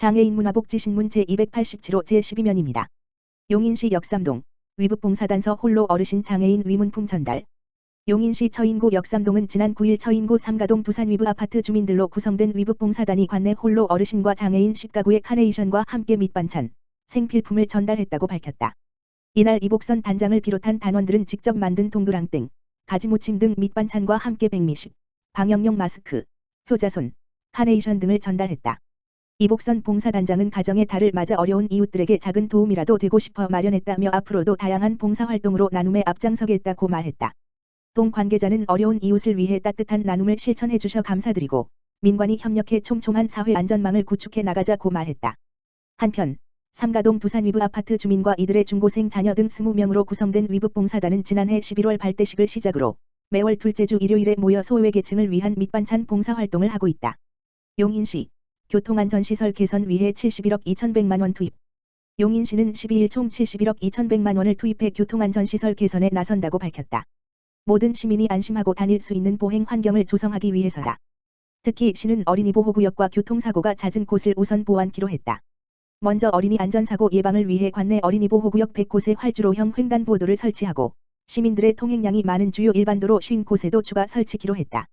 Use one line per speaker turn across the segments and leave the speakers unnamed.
장애인 문화복지신문 제287호 제12면입니다. 용인시 역삼동 위북봉사단서 홀로 어르신 장애인 위문품 전달. 용인시 처인구 역삼동은 지난 9일 처인구 삼가동 두산 위브 아파트 주민들로 구성된 위북봉사단이 관내 홀로 어르신과 장애인 10가구의 카네이션과 함께 밑반찬, 생필품을 전달했다고 밝혔다. 이날 이복선 단장을 비롯한 단원들은 직접 만든 동그랑땡, 가지무침 등 밑반찬과 함께 백미식, 방역용 마스크, 효자손, 카네이션 등을 전달했다. 이복선 봉사단장은 가정의 달을 맞아 어려운 이웃들에게 작은 도움이라도 되고 싶어 마련했다며 앞으로도 다양한 봉사활동으로 나눔에 앞장서겠다고 말했다. 동 관계자는 어려운 이웃을 위해 따뜻한 나눔을 실천해 주셔 감사드리고 민관이 협력해 촘촘한 사회 안전망을 구축해 나가자고 말했다. 한편 삼가동 두산 위브 아파트 주민과 이들의 중고생 자녀 등 20명으로 구성된 위북봉사단은 지난해 11월 발대식을 시작으로 매월 둘째 주 일요일에 모여 소외계층을 위한 밑반찬 봉사활동을 하고 있다. 용인시 교통안전시설 개선 위해 71억 2,100만 원 투입. 용인시는 12일 총 71억 2,100만 원을 투입해 교통안전시설 개선에 나선다고 밝혔다. 모든 시민이 안심하고 다닐 수 있는 보행 환경을 조성하기 위해서다. 특히 시는 어린이 보호구역과 교통사고가 잦은 곳을 우선 보완키로 했다. 먼저 어린이 안전사고 예방을 위해 관내 어린이 보호구역 100곳에 활주로형 횡단보도를 설치하고 시민들의 통행량이 많은 주요 일반도로 50곳에도 추가 설치키로 했다.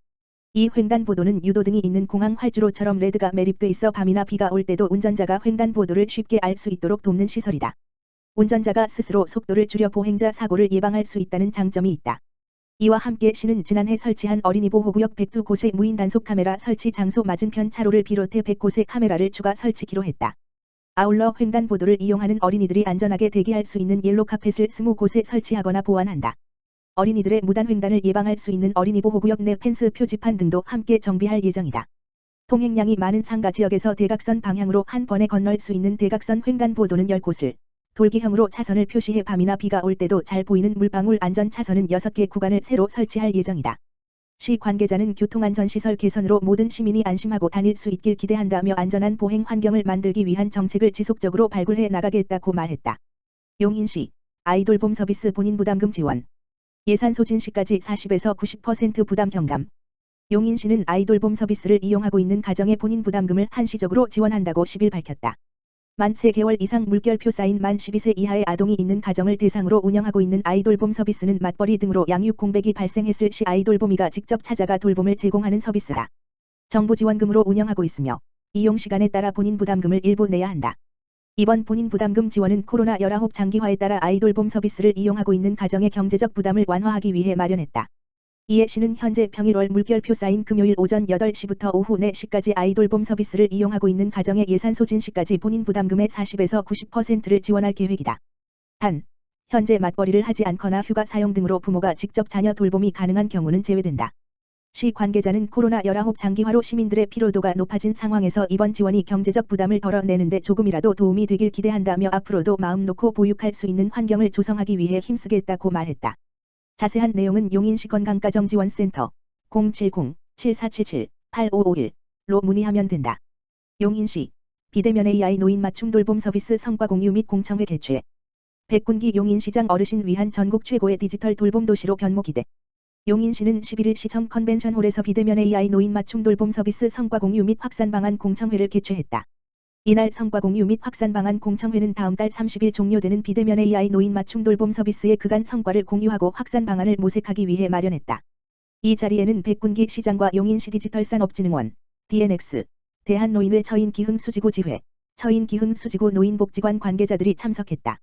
이 횡단보도는 유도등이 있는 공항 활주로처럼 레드가 매립돼 있어 밤이나 비가 올 때도 운전자가 횡단보도를 쉽게 알 수 있도록 돕는 시설이다. 운전자가 스스로 속도를 줄여 보행자 사고를 예방할 수 있다는 장점이 있다. 이와 함께 시는 지난해 설치한 어린이 보호구역 102곳의 무인 단속 카메라 설치 장소 맞은편 차로를 비롯해 100곳의 카메라를 추가 설치키로 했다. 아울러 횡단보도를 이용하는 어린이들이 안전하게 대기할 수 있는 옐로 카펫을 20곳에 설치하거나 보완한다. 어린이들의 무단 횡단을 예방할 수 있는 어린이 보호구역 내 펜스 표지판 등도 함께 정비할 예정이다. 통행량이 많은 상가 지역에서 대각선 방향으로 한 번에 건널 수 있는 대각선 횡단보도는 10곳을, 돌기형으로 차선을 표시해 밤이나 비가 올 때도 잘 보이는 물방울 안전 차선은 6개 구간을 새로 설치할 예정이다. 시 관계자는 교통안전시설 개선으로 모든 시민이 안심하고 다닐 수 있길 기대한다며 안전한 보행 환경을 만들기 위한 정책을 지속적으로 발굴해 나가겠다고 말했다. 용인시 아이돌봄 서비스 본인 부담금 지원. 예산 소진 시까지 40에서 90% 부담 경감. 용인시는 아이돌봄 서비스를 이용하고 있는 가정의 본인 부담금을 한시적으로 지원한다고 10일 밝혔다. 만 3개월 이상 물결표 쌓인 만 12세 이하의 아동이 있는 가정을 대상으로 운영하고 있는 아이돌봄 서비스는 맞벌이 등으로 양육 공백이 발생했을 시 아이돌봄이가 직접 찾아가 돌봄을 제공하는 서비스다. 정부 지원금으로 운영하고 있으며 이용 시간에 따라 본인 부담금을 일부 내야 한다. 이번 본인 부담금 지원은 코로나19 장기화에 따라 아이돌봄 서비스를 이용하고 있는 가정의 경제적 부담을 완화하기 위해 마련했다. 이에 시는 현재 평일월 물결표 쌓인 금요일 오전 8시부터 오후 4시까지 아이돌봄 서비스를 이용하고 있는 가정의 예산 소진 시까지 본인 부담금의 40에서 90%를 지원할 계획이다. 단, 현재 맞벌이를 하지 않거나 휴가 사용 등으로 부모가 직접 자녀 돌봄이 가능한 경우는 제외된다. 시 관계자는 코로나19 장기화로 시민들의 피로도가 높아진 상황에서 이번 지원이 경제적 부담을 덜어내는데 조금이라도 도움이 되길 기대한다며 앞으로도 마음 놓고 보육할 수 있는 환경을 조성하기 위해 힘쓰겠다고 말했다. 자세한 내용은 용인시 건강가정지원센터 070-7477-8551로 문의하면 된다. 용인시 비대면 AI 노인 맞춤 돌봄 서비스 성과 공유 및 공청회 개최. 백군기 용인시장 어르신 위한 전국 최고의 디지털 돌봄 도시로 변모 기대. 용인시는 11일 시청 컨벤션홀에서 비대면 AI 노인 맞춤 돌봄 서비스 성과 공유 및 확산 방안 공청회를 개최했다. 이날 성과 공유 및 확산 방안 공청회는 다음 달 30일 종료되는 비대면 AI 노인 맞춤 돌봄 서비스의 그간 성과를 공유하고 확산 방안을 모색하기 위해 마련했다. 이 자리에는 백군기 시장과 용인시 디지털산업진흥원, DNX, 대한노인회 처인기흥수지구 지회, 처인기흥수지구 노인복지관 관계자들이 참석했다.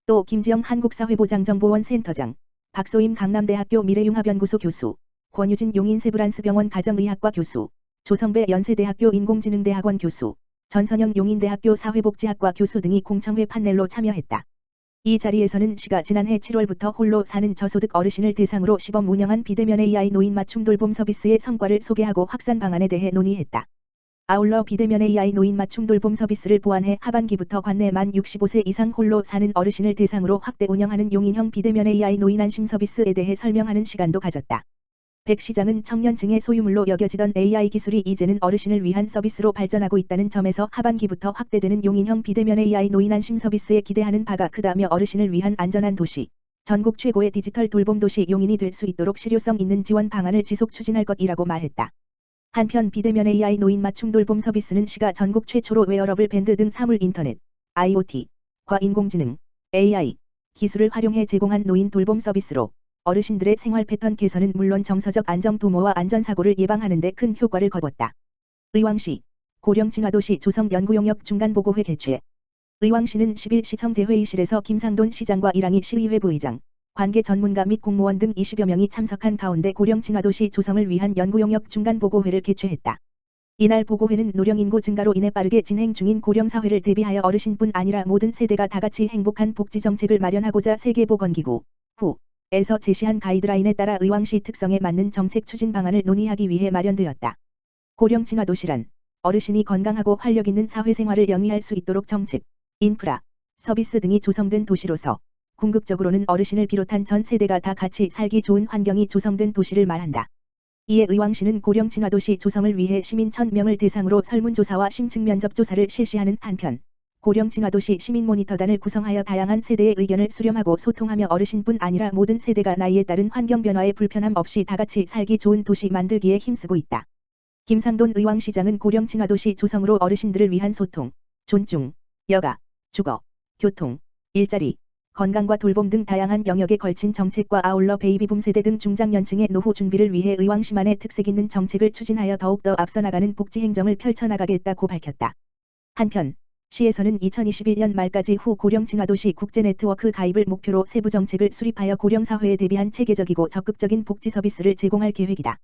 또 김지영 한국사회보장정보원 센터장, 박소임 강남대학교 미래융합연구소 교수, 권유진 용인세브란스병원 가정의학과 교수, 조성배 연세대학교 인공지능대학원 교수, 전선영 용인대학교 사회복지학과 교수 등이 공청회 판넬로 참여했다. 이 자리에서는 시가 지난해 7월부터 홀로 사는 저소득 어르신을 대상으로 시범 운영한 비대면 AI 노인 맞춤 돌봄 서비스의 성과를 소개하고 확산 방안에 대해 논의했다. 아울러 비대면 AI 노인 맞춤 돌봄 서비스를 보완해 하반기부터 관내 만 65세 이상 홀로 사는 어르신을 대상으로 확대 운영하는 용인형 비대면 AI 노인 안심 서비스에 대해 설명하는 시간도 가졌다. 백 시장은 청년층의 소유물로 여겨지던 AI 기술이 이제는 어르신을 위한 서비스로 발전하고 있다는 점에서 하반기부터 확대되는 용인형 비대면 AI 노인 안심 서비스에 기대하는 바가 크다며 어르신을 위한 안전한 도시, 전국 최고의 디지털 돌봄 도시 용인이 될 수 있도록 실효성 있는 지원 방안을 지속 추진할 것이라고 말했다. 한편 비대면 AI 노인 맞춤 돌봄 서비스는 시가 전국 최초로 웨어러블 밴드 등 사물 인터넷, IoT과 인공지능, AI 기술을 활용해 제공한 노인 돌봄 서비스로 어르신들의 생활 패턴 개선은 물론 정서적 안정 도모와 안전사고를 예방하는 데 큰 효과를 거뒀다. 의왕시 고령친화도시 조성 연구용역 중간보고회 개최. 의왕시는 10일 시청 대회의실에서 김상돈 시장과 이랑희 시의회 부의장, 관계 전문가 및 공무원 등 20여 명이 참석한 가운데 고령친화도시 조성을 위한 연구용역 중간보고회를 개최했다. 이날 보고회는 노령인구 증가로 인해 빠르게 진행 중인 고령사회를 대비하여 어르신뿐 아니라 모든 세대가 다같이 행복한 복지정책을 마련하고자 세계보건기구 WHO에서 제시한 가이드라인에 따라 의왕시 특성에 맞는 정책 추진 방안을 논의하기 위해 마련되었다. 고령친화도시란 어르신이 건강하고 활력있는 사회생활을 영위할 수 있도록 정책, 인프라, 서비스 등이 조성된 도시로서 궁극적으로는 어르신을 비롯한 전 세대가 다 같이 살기 좋은 환경이 조성된 도시를 말한다. 이에 의왕시는 고령친화도시 조성을 위해 시민 1000명을 대상으로 설문조사와 심층 면접조사를 실시하는 한편 고령친화도시 시민모니터단을 구성하여 다양한 세대의 의견을 수렴하고 소통하며 어르신뿐 아니라 모든 세대가 나이에 따른 환경 변화에 불편함 없이 다같이 살기 좋은 도시 만들기에 힘쓰고 있다. 김상돈 의왕시장은 고령친화도시 조성으로 어르신들을 위한 소통, 존중, 여가, 주거, 교통, 일자리, 건강과 돌봄 등 다양한 영역에 걸친 정책과 아울러 베이비붐 세대 등 중장년층의 노후 준비를 위해 의왕시만의 특색 있는 정책을 추진하여 더욱더 앞서 나가는 복지 행정을 펼쳐나가겠다고 밝혔다. 한편 시에서는 2021년 말까지 후 고령친화도시 국제네트워크 가입을 목표로 세부 정책을 수립하여 고령사회에 대비한 체계적이고 적극적인 복지 서비스를 제공할 계획이다.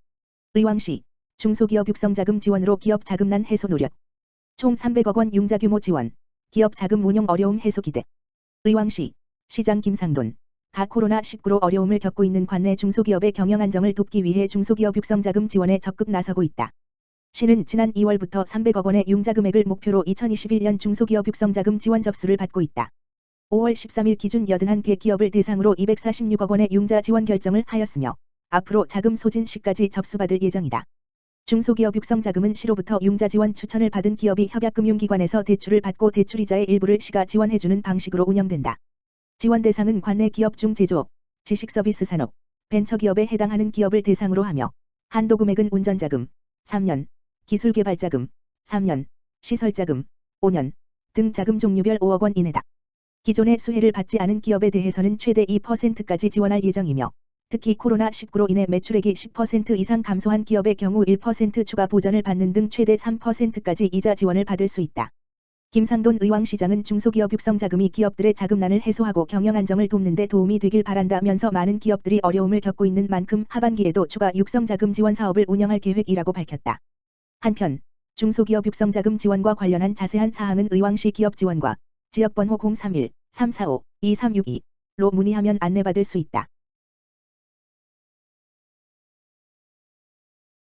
의왕시 중소기업 육성자금 지원으로 기업 자금난 해소 노력. 총 300억 원 융자 규모 지원. 기업 자금 운용 어려움 해소 기대. 의왕시 시장 김상돈. 가 코로나19로 어려움을 겪고 있는 관내 중소기업의 경영 안정을 돕기 위해 중소기업 육성자금 지원에 적극 나서고 있다. 시는 지난 2월부터 300억 원의 융자 금액을 목표로 2021년 중소기업 육성자금 지원 접수를 받고 있다. 5월 13일 기준 81개 기업을 대상으로 246억 원의 융자 지원 결정을 하였으며 앞으로 자금 소진 시까지 접수받을 예정이다. 중소기업 육성자금은 시로부터 융자 지원 추천을 받은 기업이 협약금융기관에서 대출을 받고 대출이자의 일부를 시가 지원해주는 방식으로 운영된다. 지원 대상은 관내 기업 중 제조업, 지식서비스 산업, 벤처기업에 해당하는 기업을 대상으로 하며 한도 금액은 운전자금 3년, 기술개발자금 3년, 시설자금 5년 등 자금 종류별 5억 원 이내다. 기존의 수혜를 받지 않은 기업에 대해서는 최대 2%까지 지원할 예정이며 특히 코로나19로 인해 매출액이 10% 이상 감소한 기업의 경우 1% 추가 보전을 받는 등 최대 3%까지 이자 지원을 받을 수 있다. 김상돈 의왕시장은 중소기업 육성자금이 기업들의 자금난을 해소하고 경영 안정을 돕는 데 도움이 되길 바란다면서 많은 기업들이 어려움을 겪고 있는 만큼 하반기에도 추가 육성자금 지원 사업을 운영할 계획이라고 밝혔다. 한편 중소기업 육성자금 지원과 관련한 자세한 사항은 의왕시 기업지원과 지역번호 031-345-2362로 문의하면 안내받을 수 있다.